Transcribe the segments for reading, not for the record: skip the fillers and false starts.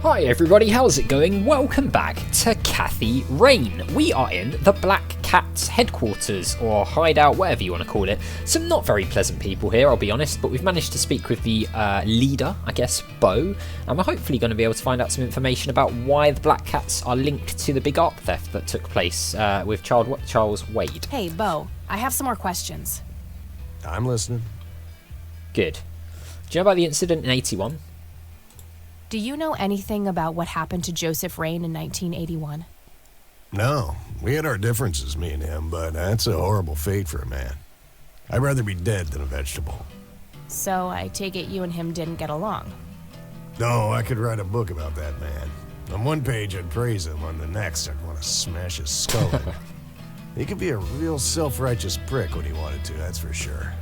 Hi everybody, how's it going? Welcome back to Kathy Rain. We are in the Black Cat's headquarters, or hideout, whatever you want to call it. Some not very pleasant people here, I'll be honest, but we've managed to speak with the leader, I guess, Bo, and we're hopefully going to be able to find out some information about why the Black Cats are linked to the big art theft that took place with Charles Wade. Hey, Bo, I have some more questions. I'm listening. Good. Do you know about the incident in 81? Do you know anything about what happened to Joseph Rain in 1981? No, we had our differences, me and him, but that's a horrible fate for a man. I'd rather be dead than a vegetable. So I take it you and him didn't get along. No, I could write a book about that man. On one page I'd praise him, on the next I'd want to smash his skull in. He could be a real self-righteous prick when he wanted to, that's for sure.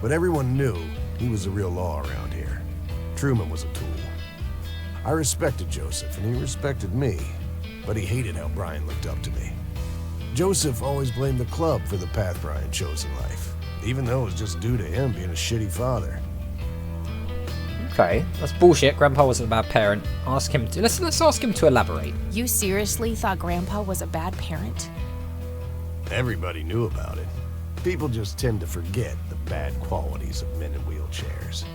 But everyone knew he was the real law around here. Truman was a tool. I respected Joseph, and he respected me, but he hated how Brian looked up to me. Joseph always blamed the club for the path Brian chose in life, even though it was just due to him being a shitty father. Okay, that's bullshit. Grandpa wasn't a bad parent. Ask him to let's ask him to elaborate. You seriously thought Grandpa was a bad parent? Everybody knew about it. People just tend to forget the bad qualities of men in wheelchairs.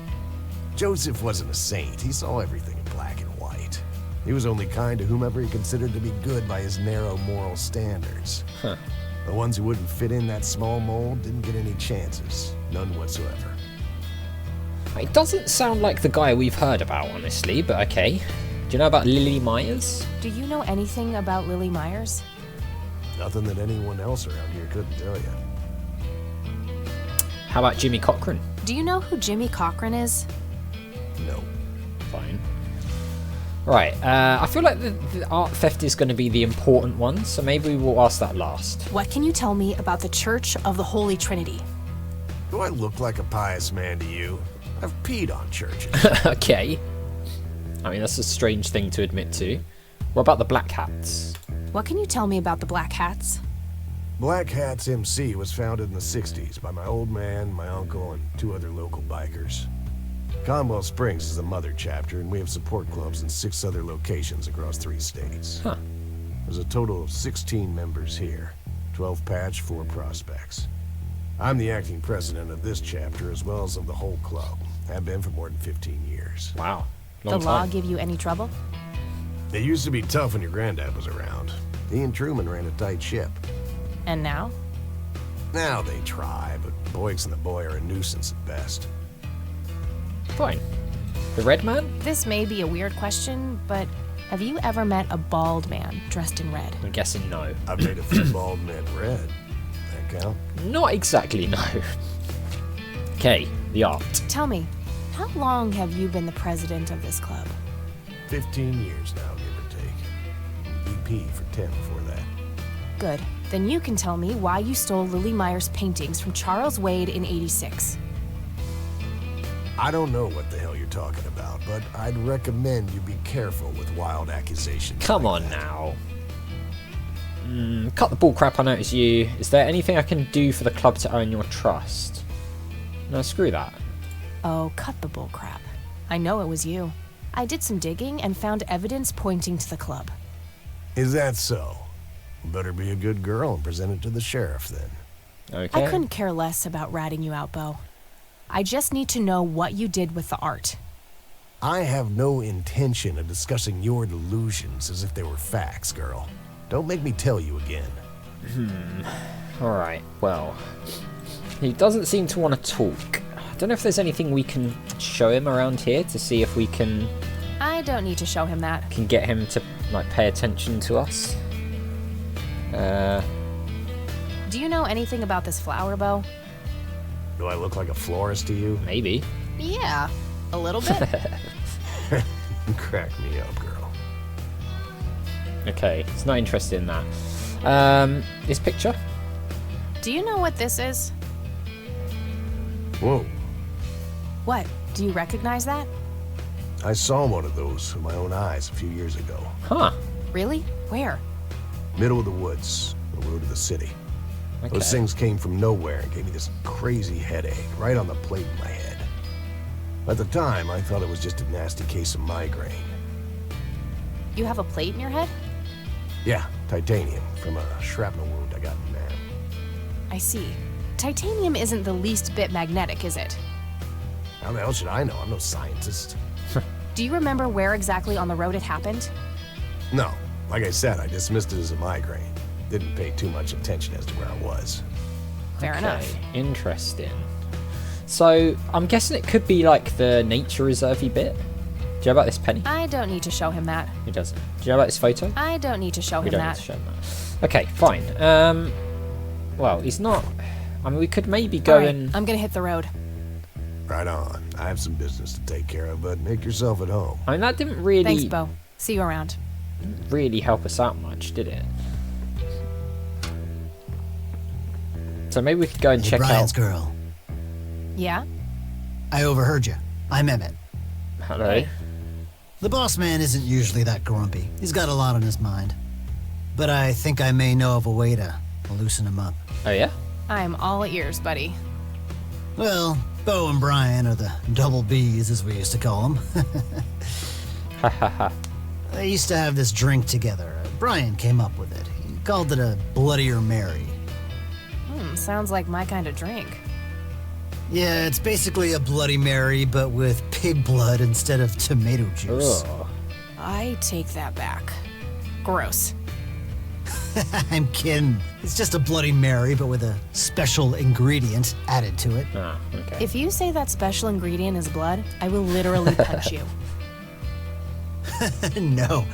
Joseph wasn't a saint. He saw everything in black and white. He was only kind to whomever he considered to be good by his narrow moral standards. Huh. The ones who wouldn't fit in that small mold didn't get any chances. None whatsoever. It doesn't sound like the guy we've heard about, honestly, but okay. Do you know about Lily Myers? Do you know anything about Lily Myers? Nothing that anyone else around here couldn't tell you. How about Jimmy Cochrane? Do you know who Jimmy Cochrane is? No. Fine. Right, I feel like the art theft is going to be the important one, so maybe we'll ask that last. What can you tell me about the Church of the Holy Trinity? Do I look like a pious man to you? I've peed on churches. Okay. I mean, that's a strange thing to admit to. What about the Black Hats? What can you tell me about the Black Hats? Black Hats MC was founded in the 60s by my old man, my uncle, and 2 other local bikers. Conwell Springs is the mother chapter, and we have support clubs in 6 other locations across 3 states. Huh. There's a total of 16 members here, 12 patch, 4 prospects. I'm the acting president of this chapter as well as of the whole club. Have been for more than 15 years. Wow. The Long law time. give you any trouble? It used to be tough when your granddad was around. He and Truman ran a tight ship. And now? Now they try, but Boyks and the boy are a nuisance at best. Fine. The Red Man? This may be a weird question, but have you ever met a bald man dressed in red? I'm guessing no. I've made a few bald men red. That count? Not exactly, no. Okay, the art. Tell me, how long have you been the president of this club? 15 years now, give or take. VP for 10 before that. Good. Then you can tell me why you stole Lily Myers' paintings from Charles Wade in '86. I don't know what the hell you're talking about, but I'd recommend you be careful with wild accusations. Come like on that. now. Cut the bull crap, I notice you. Is there anything I can do for the club to earn your trust? No, screw that. Oh, cut the bull crap. I know it was you. I did some digging and found evidence pointing to the club. Is that so? Better be a good girl and present it to the sheriff then. Okay. I couldn't care less about ratting you out, Bo. I just need to know what you did with the art. I have no intention of discussing your delusions as if they were facts, girl. Don't make me tell you again. Alright, well. He doesn't seem to want to talk. I don't know if there's anything we can show him around here to see if we can I don't need to show him that. get him to like pay attention to us. Do you know anything about this flower, Bo? Do I look like a florist to you? Maybe. Yeah, a little bit. Crack me up, girl. Okay, it's not interested in that. This picture? Do you know what this is? Whoa. What? Do you recognize that? I saw one of those with my own eyes a few years ago. Huh. Really? Where? Middle of the woods, the road to the city. Okay. Those things came from nowhere and gave me this crazy headache right on the plate in my head. At the time, I thought it was just a nasty case of migraine. You have a plate in your head? Yeah, titanium from a shrapnel wound I got in there. I see. Titanium isn't the least bit magnetic, is it? How the hell should I know? I'm no scientist. Do you remember where exactly on the road it happened? No. Like I said, I dismissed it as a migraine. Didn't pay too much attention as to where I was. Fair enough. Interesting. So, I'm guessing it could be like the nature reserve-y bit. Do you know about this, Penny? I don't need to show him that. He doesn't. Do you know about this photo? I don't need to show We him don't need that. to show him that. Okay, fine. Well, he's not... I mean, we could maybe go All right, and... I'm gonna hit the road. Right on. I have some business to take care of, but make yourself at home. I mean, that didn't really... Thanks, Bo. See you around. really help us out much, did it? So maybe we could go and check Brian's out... girl. Yeah? I overheard you. I'm Emmett. Hello? The boss man isn't usually that grumpy. He's got a lot on his mind. But I think I may know of a way to loosen him up. Oh, yeah? I'm all ears, buddy. Well, Bo and Brian are the double Bs, as we used to call them. Ha ha ha. They used to have this drink together. Brian came up with it. He called it a Bloodier Mary. Sounds like my kind of drink. Yeah, it's basically a Bloody Mary, but with pig blood instead of tomato juice. Ugh. I take that back. Gross. I'm kidding. It's just a Bloody Mary, but with a special ingredient added to it. Ah, okay. If you say that special ingredient is blood, I will literally punch you. No,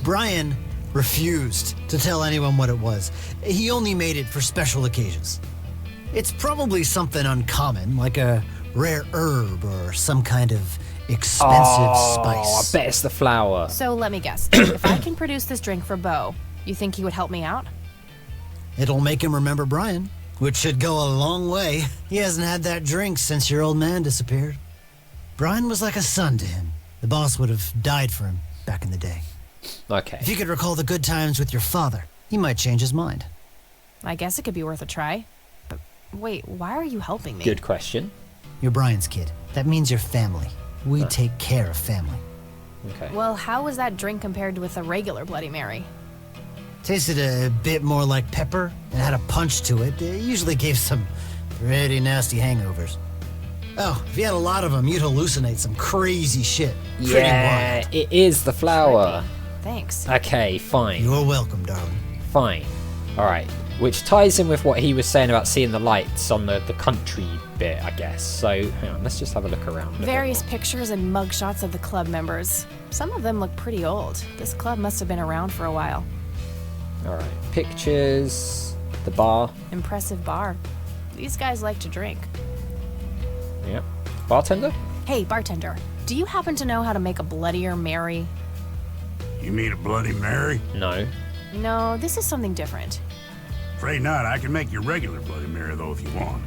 Brian refused to tell anyone what it was. He only made it for special occasions. It's probably something uncommon, like a rare herb or some kind of expensive spice. I bet it's the flour. So let me guess. If I can produce this drink for Bo, you think he would help me out? It'll make him remember Brian, which should go a long way. He hasn't had that drink since your old man disappeared. Brian was like a son to him. The boss would have died for him back in the day. Okay. If you could recall the good times with your father, he might change his mind. I guess it could be worth a try. But wait, why are you helping me? Good question. You're Brian's kid. That means you're family. We take care of family. Okay. Well, how was that drink compared with a regular Bloody Mary? Tasted a bit more like pepper and had a punch to it. It usually gave some pretty nasty hangovers. Oh, if you had a lot of them, you'd hallucinate some crazy shit. Pretty Yeah, wild. it is the flour. Thanks. Okay, fine. You're welcome, darling. Fine. Alright. Which ties in with what he was saying about seeing the lights on the country bit, I guess. So, hang on, let's just have a look around. a bit Various more. pictures and mugshots of the club members. Some of them look pretty old. This club must have been around for a while. Alright. Pictures. The bar. Impressive bar. These guys like to drink. Yep. Bartender? Hey, bartender, do you happen to know how to make a Bloodier Mary? You mean a Bloody Mary? No. No, this is something different. Afraid not. I can make your regular Bloody Mary, though, if you want.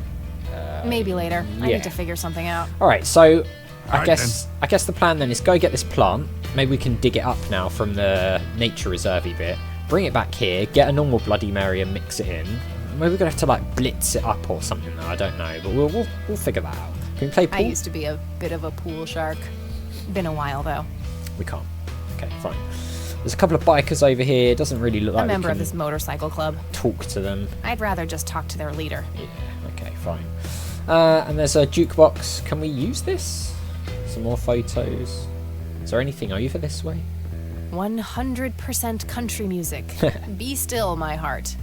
Maybe later. I yeah. need to figure something out. Alright, so I Alright, guess the plan then is go get this plant. Maybe we can dig it up now from the nature reserve-y bit. Bring it back here, get a normal Bloody Mary and mix it in. Maybe we're gonna have to like blitz it up or something though, I don't know. But we'll figure that out. Can we play pool? I used to be a bit of a pool shark. Been a while though. We can't. Okay, fine. There's a couple of bikers over here. It doesn't really look like A member we of can this motorcycle club. talk to them. I'd rather just talk to their leader. Yeah, okay, fine. And there's a jukebox. Can we use this? Some more photos. Is there anything over this way? 100% country music. Be still, my heart.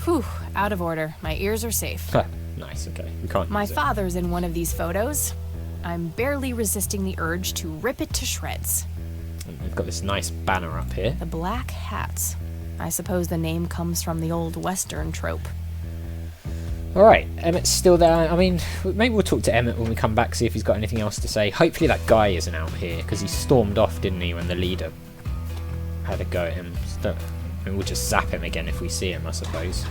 Whew, out of order. My ears are safe. Nice, okay. We can't My use it. father's in one of these photos. I'm barely resisting the urge to rip it to shreds. And we've got this nice banner up here. The Black Hats. I suppose the name comes from the old Western trope. Alright, Emmett's still there. I mean, maybe we'll talk to Emmett when we come back, see if he's got anything else to say. Hopefully that guy isn't out here, because he stormed off, didn't he, when the leader had a go at him. So, I mean, we'll just zap him again if we see him, I suppose.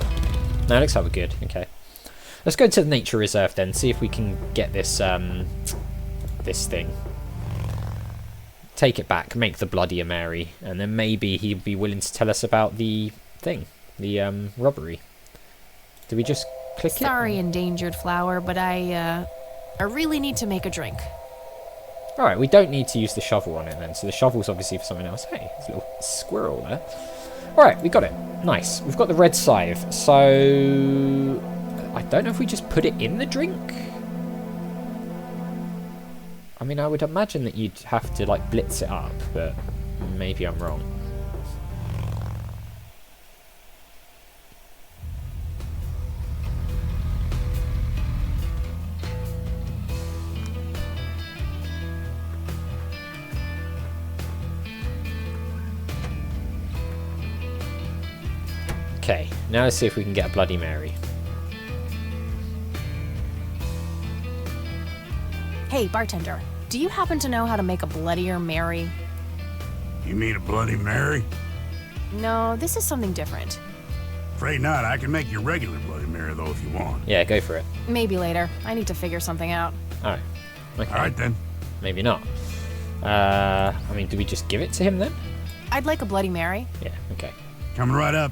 No, it looks like we're good. Okay. Let's go to the nature reserve then, see if we can get this, this thing. Take it back, make the Bloodier Mary, and then maybe he'd be willing to tell us about the thing, the robbery. Did we just click it? Sorry, endangered flower, but I really need to make a drink. Alright, we don't need to use the shovel on it then, so the shovel's obviously for something else. Hey, there's a little squirrel there. Alright, we got it. Nice. We've got the red scythe, so... I don't know if we just put it in the drink? I mean, I would imagine that you'd have to, like, blitz it up, but maybe I'm wrong. Okay, now let's see if we can get a Bloody Mary. Hey, bartender, do you happen to know how to make a Bloodier Mary? You mean a Bloody Mary? No, this is something different. Afraid not. I can make you a regular Bloody Mary, though, if you want. Yeah, go for it. Maybe later. I need to figure something out. Oh, okay. All right, then. Maybe not. I mean, do we just give it to him then? I'd like a Bloody Mary. Yeah, okay. Coming right up.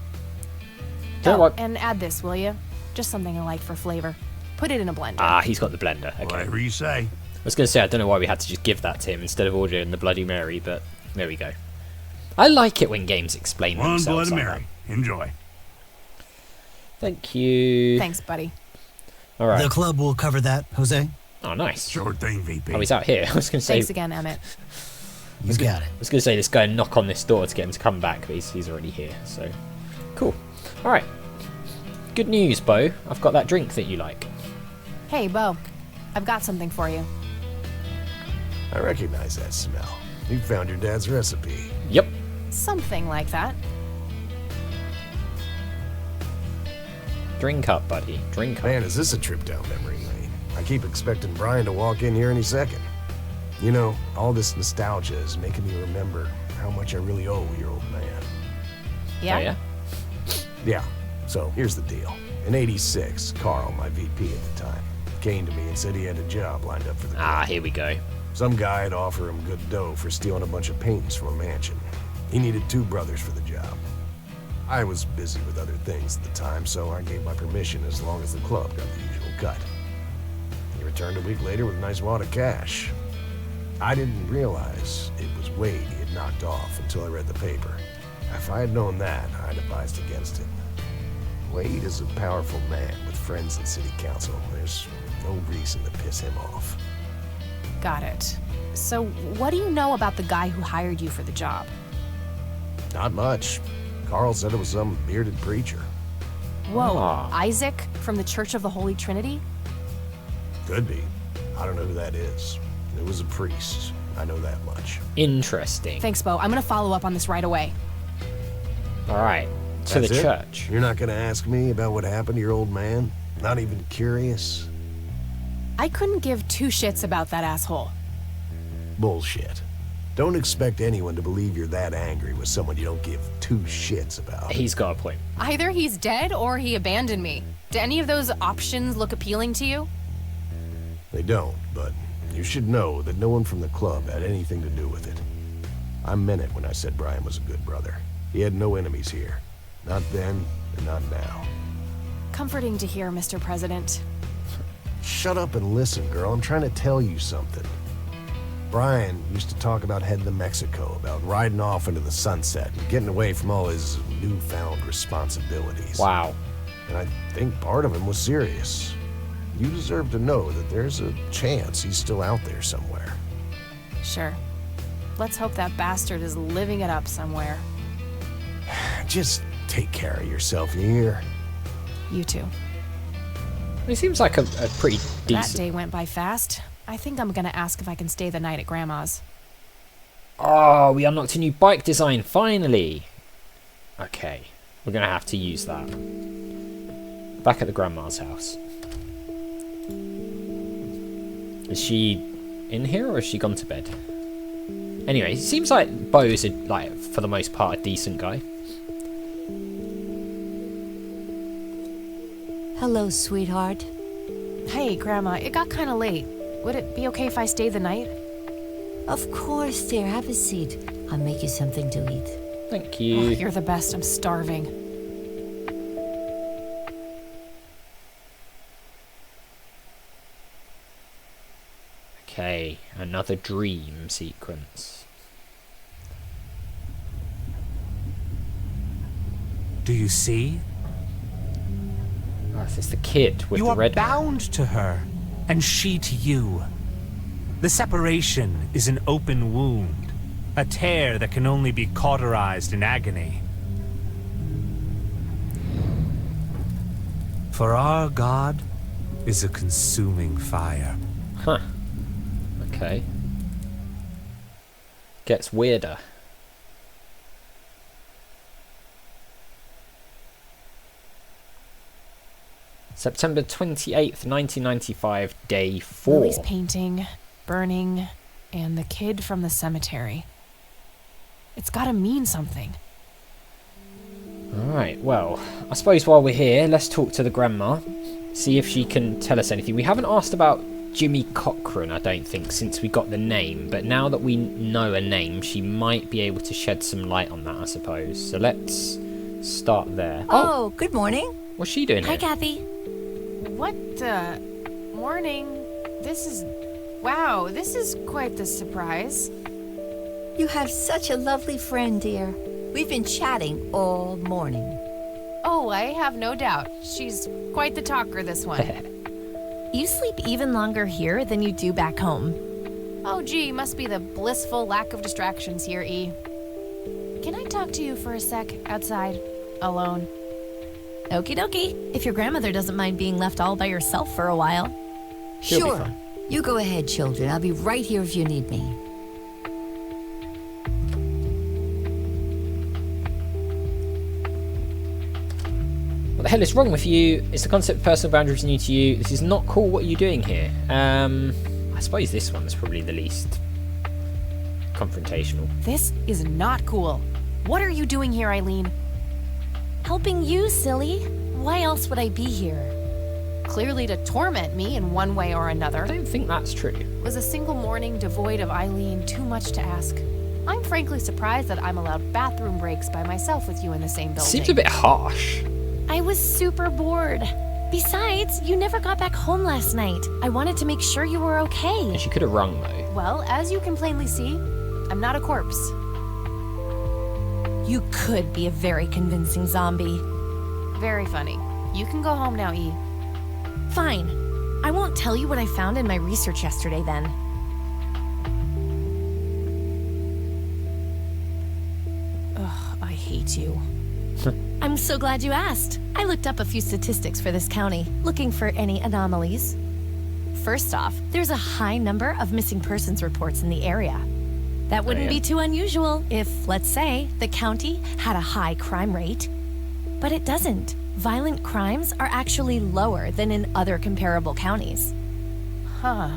Tell you what. And add this, will you? Just something I like for flavor. Put it in a blender. Ah, he's got the blender. Okay. Whatever you say. I was going to say, I don't know why we had to just give that to him instead of ordering the Bloody Mary, but there we go. I like it when games explain One themselves Bloody like Mary. Enjoy. that. Thank you. Thanks, buddy. All right. The club will cover that, Jose. Oh, nice. Sure thing, VP. Oh, he's out here. I was going to say. Thanks again, Emmett. You got it. I was going to say, let's go and knock on this door to get him to come back, but he's already here. So, cool. All right. Good news, Bo. I've got that drink that you like. Hey, Bo. I've got something for you. I recognize that smell. You found your dad's recipe. Yep. Something like that. Drink up, buddy. Drink up. Man, is this a trip down memory lane? I keep expecting Brian to walk in here any second. You know, all this nostalgia is making me remember how much I really owe your old man. Yeah? Oh, yeah? Yeah, so here's the deal. In '86, Carl, my VP at the time, came to me and said he had a job lined up for the Ah, here we go. Some guy had offered him good dough for stealing a bunch of paintings from a mansion. He needed 2 brothers for the job. I was busy with other things at the time, so I gave my permission as long as the club got the usual cut. He returned a week later with a nice wad of cash. I didn't realize it was Wade he had knocked off until I read the paper. If I had known that, I'd advised against it. Wade is a powerful man with friends in city council. There's no reason to piss him off. Got it. So, what do you know about the guy who hired you for the job? Not much. Carl said it was some bearded preacher. Whoa, Ah. Isaac from the Church of the Holy Trinity? Could be. I don't know who that is. It was a priest. I know that much. Interesting. Thanks, Bo. I'm gonna follow up on this right away. All right. To That's the it? church. You're not gonna ask me about what happened to your old man? Not even curious? I couldn't give 2 shits about that asshole. Bullshit. Don't expect anyone to believe you're that angry with someone you don't give 2 shits about. He's got a point. Either he's dead or he abandoned me. Do any of those options look appealing to you? They don't, but you should know that no one from the club had anything to do with it. I meant it when I said Brian was a good brother. He had no enemies here. Not then, and not now. Comforting to hear, Mr. President. Shut up and listen, girl. I'm trying to tell you something. Brian used to talk about heading to Mexico, about riding off into the sunset and getting away from all his newfound responsibilities. Wow. And I think part of him was serious. You deserve to know that there's a chance he's still out there somewhere. Sure. Let's hope that bastard is living it up somewhere. Just take care of yourself, you hear? You too. He seems like a pretty That decent... day went by fast. I think I'm gonna ask if I can stay the night at Grandma's. Oh, we unlocked a new bike design, finally. Okay, we're going to have to use that. Back at the grandma's house. Is she in here or has she gone to bed? Anyway, it seems like Bo's, like, for the most part, a decent guy. Hello, sweetheart. Hey, Grandma, it got kinda late. Would it be okay if I stayed the night? Of course, dear. Have a seat. I'll make you something to eat. Thank Oh, you. you're the best. I'm starving. Okay, Another dream sequence. Do you see? Oh, this is the kid with You the are red bound to her, and she to you. The separation is an open wound, a tear that can only be cauterized in agony. For our God is a consuming fire. Huh. Okay. Gets weirder. September 28th, 1995, day 4. Lily's painting, burning, and the kid from the cemetery. It's gotta mean something. Alright, well, I suppose while we're here, let's talk to the grandma. See if she can tell us anything. We haven't asked about Jimmy Cochrane, I don't think, since we got the name. But now that we know a name, she might be able to shed some light on that, I suppose. So let's start there. Oh, good morning. What's she doing Hi, here? Kathy. What the... Morning. This is... Wow, this is quite the surprise. You have such a lovely friend, dear. We've been chatting all morning. Oh, I have no doubt. She's quite the talker, this one. You sleep even longer here than you do back home. Oh, gee, must be the blissful lack of distractions here, E. Can I talk to you for a sec, outside, alone? Okie dokie, if your grandmother doesn't mind being left all by yourself for a while. She'll be Sure. fine. You go ahead, children. I'll be right here if you need me. What the hell is wrong with you? Is the concept of personal boundaries new to you? This is not cool. What are you doing here? I suppose this one's probably the least confrontational. This is not cool. What are you doing here, Eileen? Helping you, silly. Why else would I be here? Clearly to torment me in one way or I another. don't think that's true. Was a single morning devoid of Eileen too much to ask? I'm frankly surprised that I'm allowed bathroom breaks by myself with you in the same building. Seems a bit harsh. I was super bored. Besides, you never got back home last night. I wanted to make sure you were okay. And she could have rung though. Well, as you can plainly see, I'm not a corpse. You could be a very convincing zombie. Very funny. You can go home now, E. Fine. I won't tell you what I found in my research yesterday then. Ugh, I hate you. I'm so glad you asked. I looked up a few statistics for this county, looking for any anomalies. First off, there's a high number of missing persons reports in the area. That wouldn't be too unusual if, let's say, the county had a high crime rate. But it doesn't. Violent crimes are actually lower than in other comparable counties. Huh.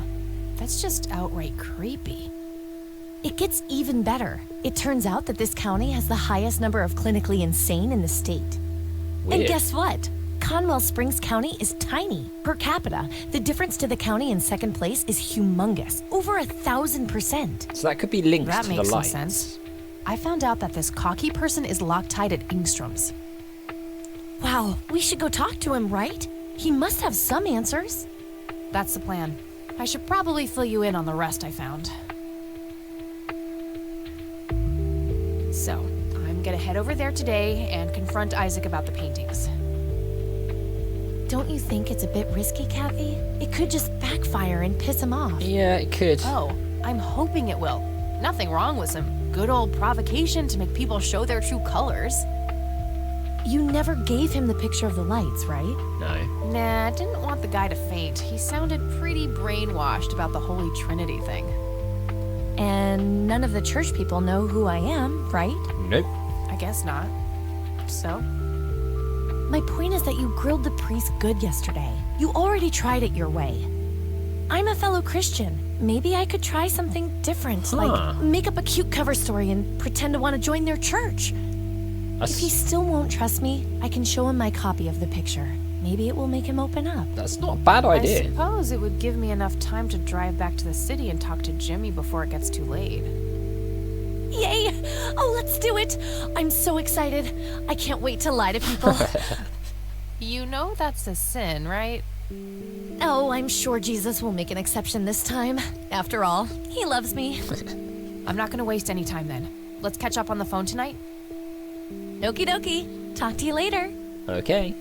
That's just outright creepy. It gets even better. It turns out that this county has the highest number of clinically insane in the state. Weird. And guess what? Conwell Springs County is tiny. Per capita, the difference to the county in second place is humongous. Over 1,000%. So that could be linked That to the makes some lights. sense. I found out that this cocky person is Loctite at Ingstrom's. Wow, we should go talk to him, right? He must have some answers. That's the plan. I should probably fill you in on the rest I found. So, I'm gonna head over there today and confront Isaac about the paintings. Don't you think it's a bit risky, Kathy? It could just backfire and piss him off. Yeah, it could. Oh, I'm hoping it will. Nothing wrong with some good old provocation to make people show their true colors. You never gave him the picture of the lights, right? No. Nah, didn't want the guy to faint. He sounded pretty brainwashed about the Holy Trinity thing. And none of the church people know who I am, right? Nope. I guess not. So? My point is that you grilled the priest good yesterday. You already tried it your way. I'm a fellow Christian. Maybe I could try something different, like make up a cute cover story and pretend to want to join their church. If he still won't trust me, I can show him my copy of the picture. Maybe it will make him open up. That's not a bad I idea. suppose it would give me enough time to drive back to the city and talk to Jimmy before it gets too late. Yay! Oh, let's do it! I'm so excited. I can't wait to lie to people. You know that's a sin, right? Oh, I'm sure Jesus will make an exception this time. After all, he loves me. I'm not gonna waste any time then. Let's catch up on the phone tonight. Okie dokie. Talk to you later. Okay.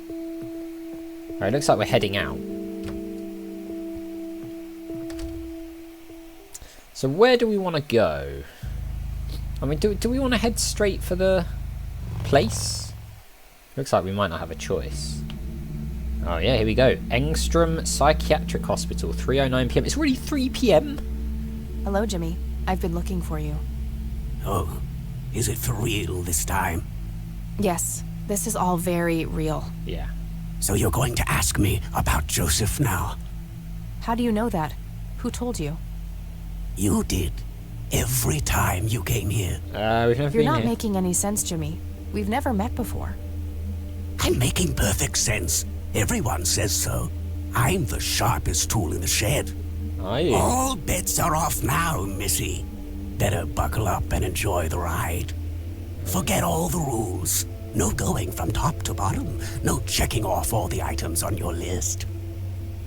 Alright, looks like we're heading out. So where do we want to go? I mean, do we want to head straight for the place? Looks like we might not have a choice. Oh yeah, here we go. Engstrom Psychiatric Hospital, 3:09 PM. It's already 3 PM. Hello, Jimmy. I've been looking for you. Oh, is it for real this time? Yes, this is all very real. Yeah. So you're going to ask me about Joseph now? How do you know that? Who told you? You did. Every time you came here. We've never You're been not here. making any sense, Jimmy. We've never met before. I'm making perfect sense. Everyone says so. I'm the sharpest tool in the shed. Are you? All bets are off now, Missy. Better buckle up and enjoy the ride. Forget all the rules. No going from top to bottom. No checking off all the items on your list.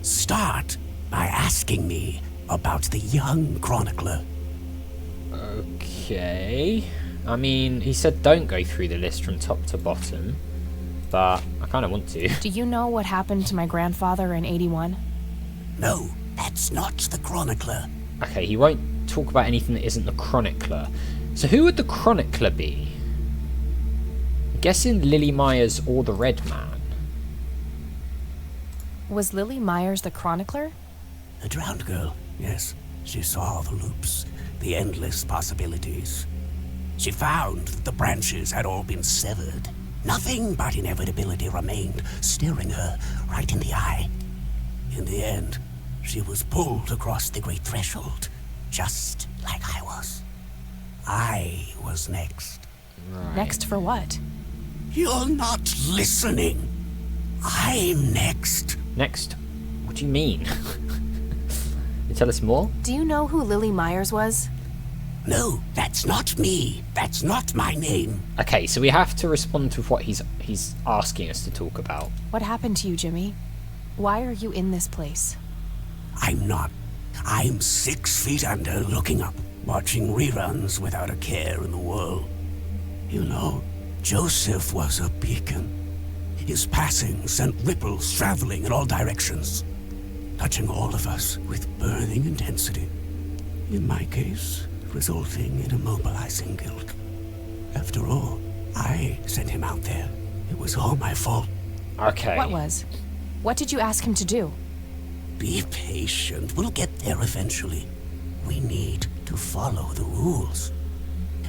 Start by asking me about the young chronicler. Okay. I mean, he said don't go through the list from top to bottom, but I kind of want to. Do you know what happened to my grandfather in 81? No, that's not the chronicler. Okay, he won't talk about anything that isn't the chronicler. So who would the chronicler be? I'm guessing Lily Myers or the Red Man. Was Lily Myers the chronicler? The drowned girl, yes. She saw the loops, the endless possibilities. She found that the branches had all been severed. Nothing but inevitability remained, staring her right in the eye. In the end, she was pulled across the great threshold, just like I was. I was next. Right. Next for what? You're not listening. I'm next. Next? What do you mean? You tell us more? Do you know who Lily Myers was? No, that's not me. That's not my name. Okay, so we have to respond to what he's asking us to talk about. What happened to you, Jimmy? Why are you in this place? I'm not. I'm 6 feet under, looking up, watching reruns without a care in the world. You know, Joseph was a beacon. His passing sent ripples traveling in all directions, touching all of us with burning intensity. In my case, resulting in immobilizing guilt. After all, I sent him out there. It was all my fault. Okay. What was? What did you ask him to do? Be patient. We'll get there eventually. We need to follow the rules.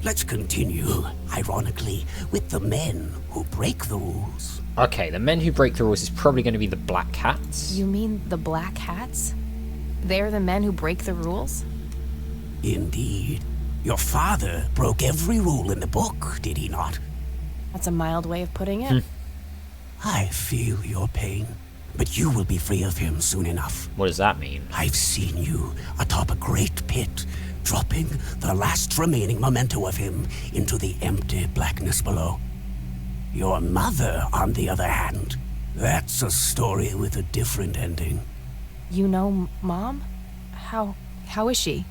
Let's continue, ironically, with the men who break the rules. Okay, the men who break the rules is probably going to be the Black Hats. You mean the Black Hats? They're the men who break the rules? Indeed. Your father broke every rule in the book, did he not? That's a mild way of putting it. I feel your pain, but you will be free of him soon enough. What does that mean? I've seen you atop a great pit, dropping the last remaining memento of him into the empty blackness below. Your mother, on the other hand, that's a story with a different ending. You know Mom? How is she?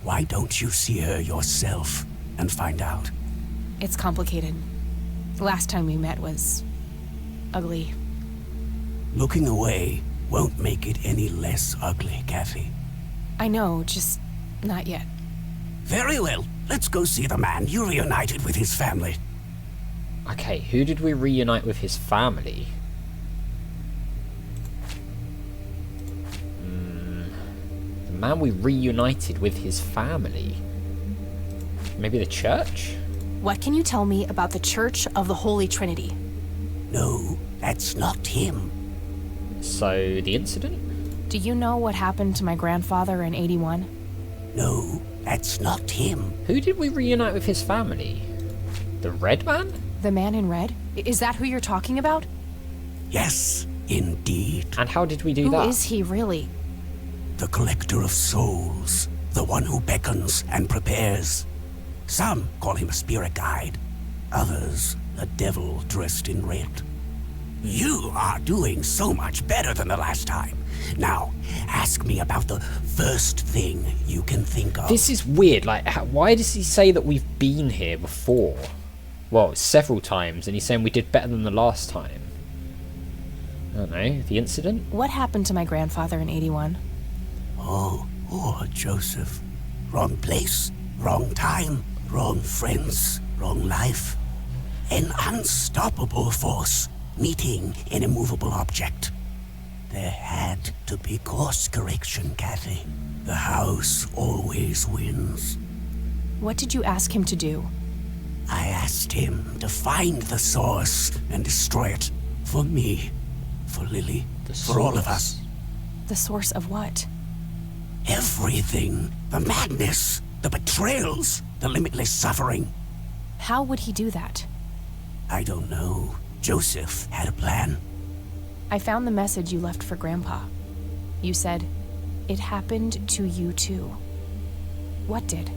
Why don't you see her yourself and find out? It's complicated. The last time we met was ugly. Looking away won't make it any less ugly, Kathy. I know, just not yet. Very well. Let's go see the man you reunited with his family. Okay, who did we reunite with his family? The man we reunited with his family? Maybe the church? What can you tell me about the Church of the Holy Trinity? No, that's not him. So, the incident? Do you know what happened to my grandfather in 81? No, that's not him. Who did we reunite with his family? The Red Man? The man in red? Is that who you're talking about? Yes, indeed. And how did we do Who that? is he really? The collector of souls. The one who beckons and prepares. Some call him a spirit guide. Others, a devil dressed in red. You are doing so much better than the last time. Now, ask me about the first thing you can think of. This is weird. Like, why does he say that we've been here before? Well, several times, and he's saying we did better than the last time. I don't know, the incident? What happened to my grandfather in 81? Oh, Joseph. Wrong place, wrong time, wrong friends, wrong life. An unstoppable force meeting an immovable object. There had to be course correction, Kathy. The house always wins. What did you ask him to do? I asked him to find the source and destroy it. For me, for Lily, for all of us. The source of what? Everything. The madness, the betrayals, the limitless suffering. How would he do that? I don't know. Joseph had a plan. I found the message you left for Grandpa. You said, "It happened to you too." What did?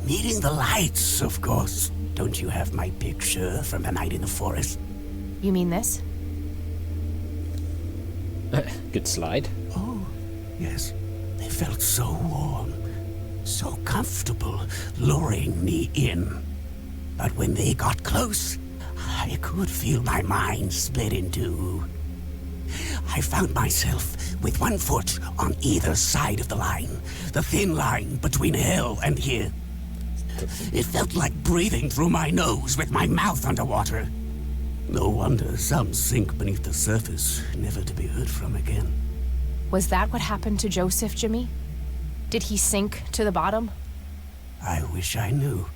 Meeting the lights, of course. Don't you have my picture from the night in the forest? You mean this? Good slide. Oh, yes. They felt so warm, so comfortable, luring me in. But when they got close, I could feel my mind split in two. I found myself with one foot on either side of the line, the thin line between hell and here. It felt like breathing through my nose with my mouth underwater. No wonder some sink beneath the surface, never to be heard from again. Was that what happened to Joseph, Jimmy? Did he sink to the bottom? I wish I knew.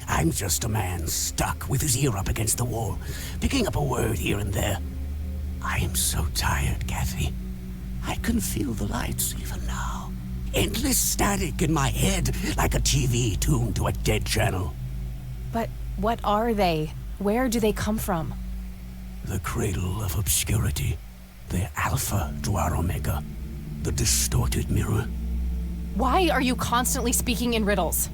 I'm just a man stuck with his ear up against the wall, picking up a word here and there. I am so tired, Kathy. I can feel the lights even now. Endless static in my head, like a TV tuned to a dead channel. But what are they? Where do they come from? The cradle of obscurity. The alpha to our omega. The distorted mirror. Why are you constantly speaking in riddles?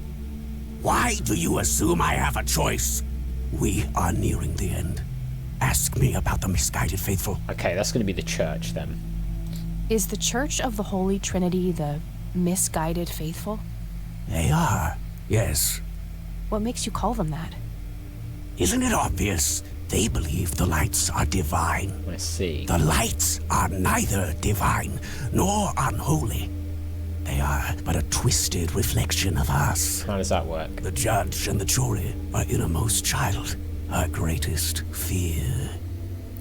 Why do you assume I have a choice? We are nearing the end. Ask me about the misguided faithful. Okay, that's going to be the church then. Is the Church of the Holy Trinity the misguided faithful? They are, yes. What makes you call them that? Isn't it obvious? They believe the lights are divine. I see. The lights are neither divine nor unholy. They are but a twisted reflection of us. How does that work? The judge and the jury, our innermost child, our greatest fear.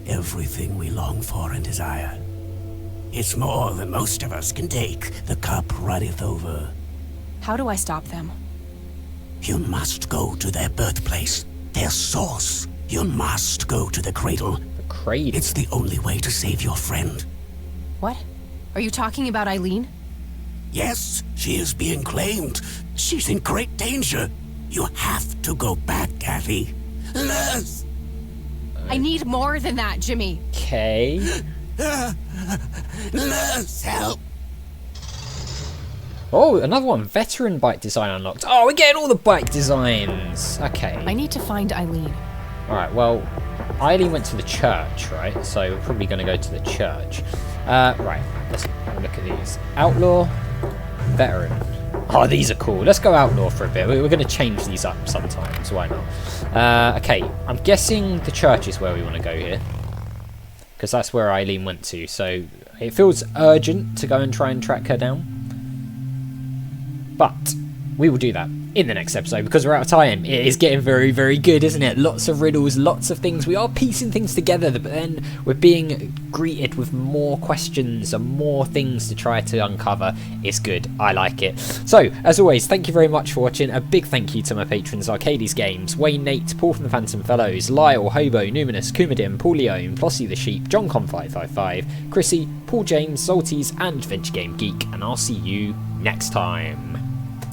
Everything we long for and desire. It's more than most of us can take. The cup runneth over. How do I stop them? You must go to their birthplace, their source. You must go to the cradle. The cradle? It's the only way to save your friend. What? Are you talking about Eileen? Yes, she is being claimed. She's in great danger. You have to go back, Kathy. Nurse! I need more than that, Jimmy. Okay. Nurse, help! Oh, another one. Veteran bike design unlocked. Oh, we're getting all the bike designs. Okay. I need to find Eileen. Alright, well, Eileen went to the church, right? So we're probably going to go to the church. Right, let's have a look at these. Outlaw, veteran. Oh, these are cool. Let's go outlaw for a bit. We're going to change these up sometimes. Why not? Okay, I'm guessing the church is where we want to go here. Because that's where Eileen went to. So it feels urgent to go and try and track her down. But we will do that in the next episode because we're out of time. It is getting very, very good, isn't it? Lots of riddles, lots of things. We are piecing things together, but then we're being greeted with more questions and more things to try to uncover. It's good. I like it. So, as always, thank you very much for watching. A big thank you to my patrons, Arcades Games, Wayne Nate, Paul from the Phantom Fellows, Lyle, Hobo, Numinous, Kumadim, Paulione, Flossy the Sheep, JohnCon555, Chrissy, Paul James, Zolties, and Adventure Game Geek. And I'll see you next time.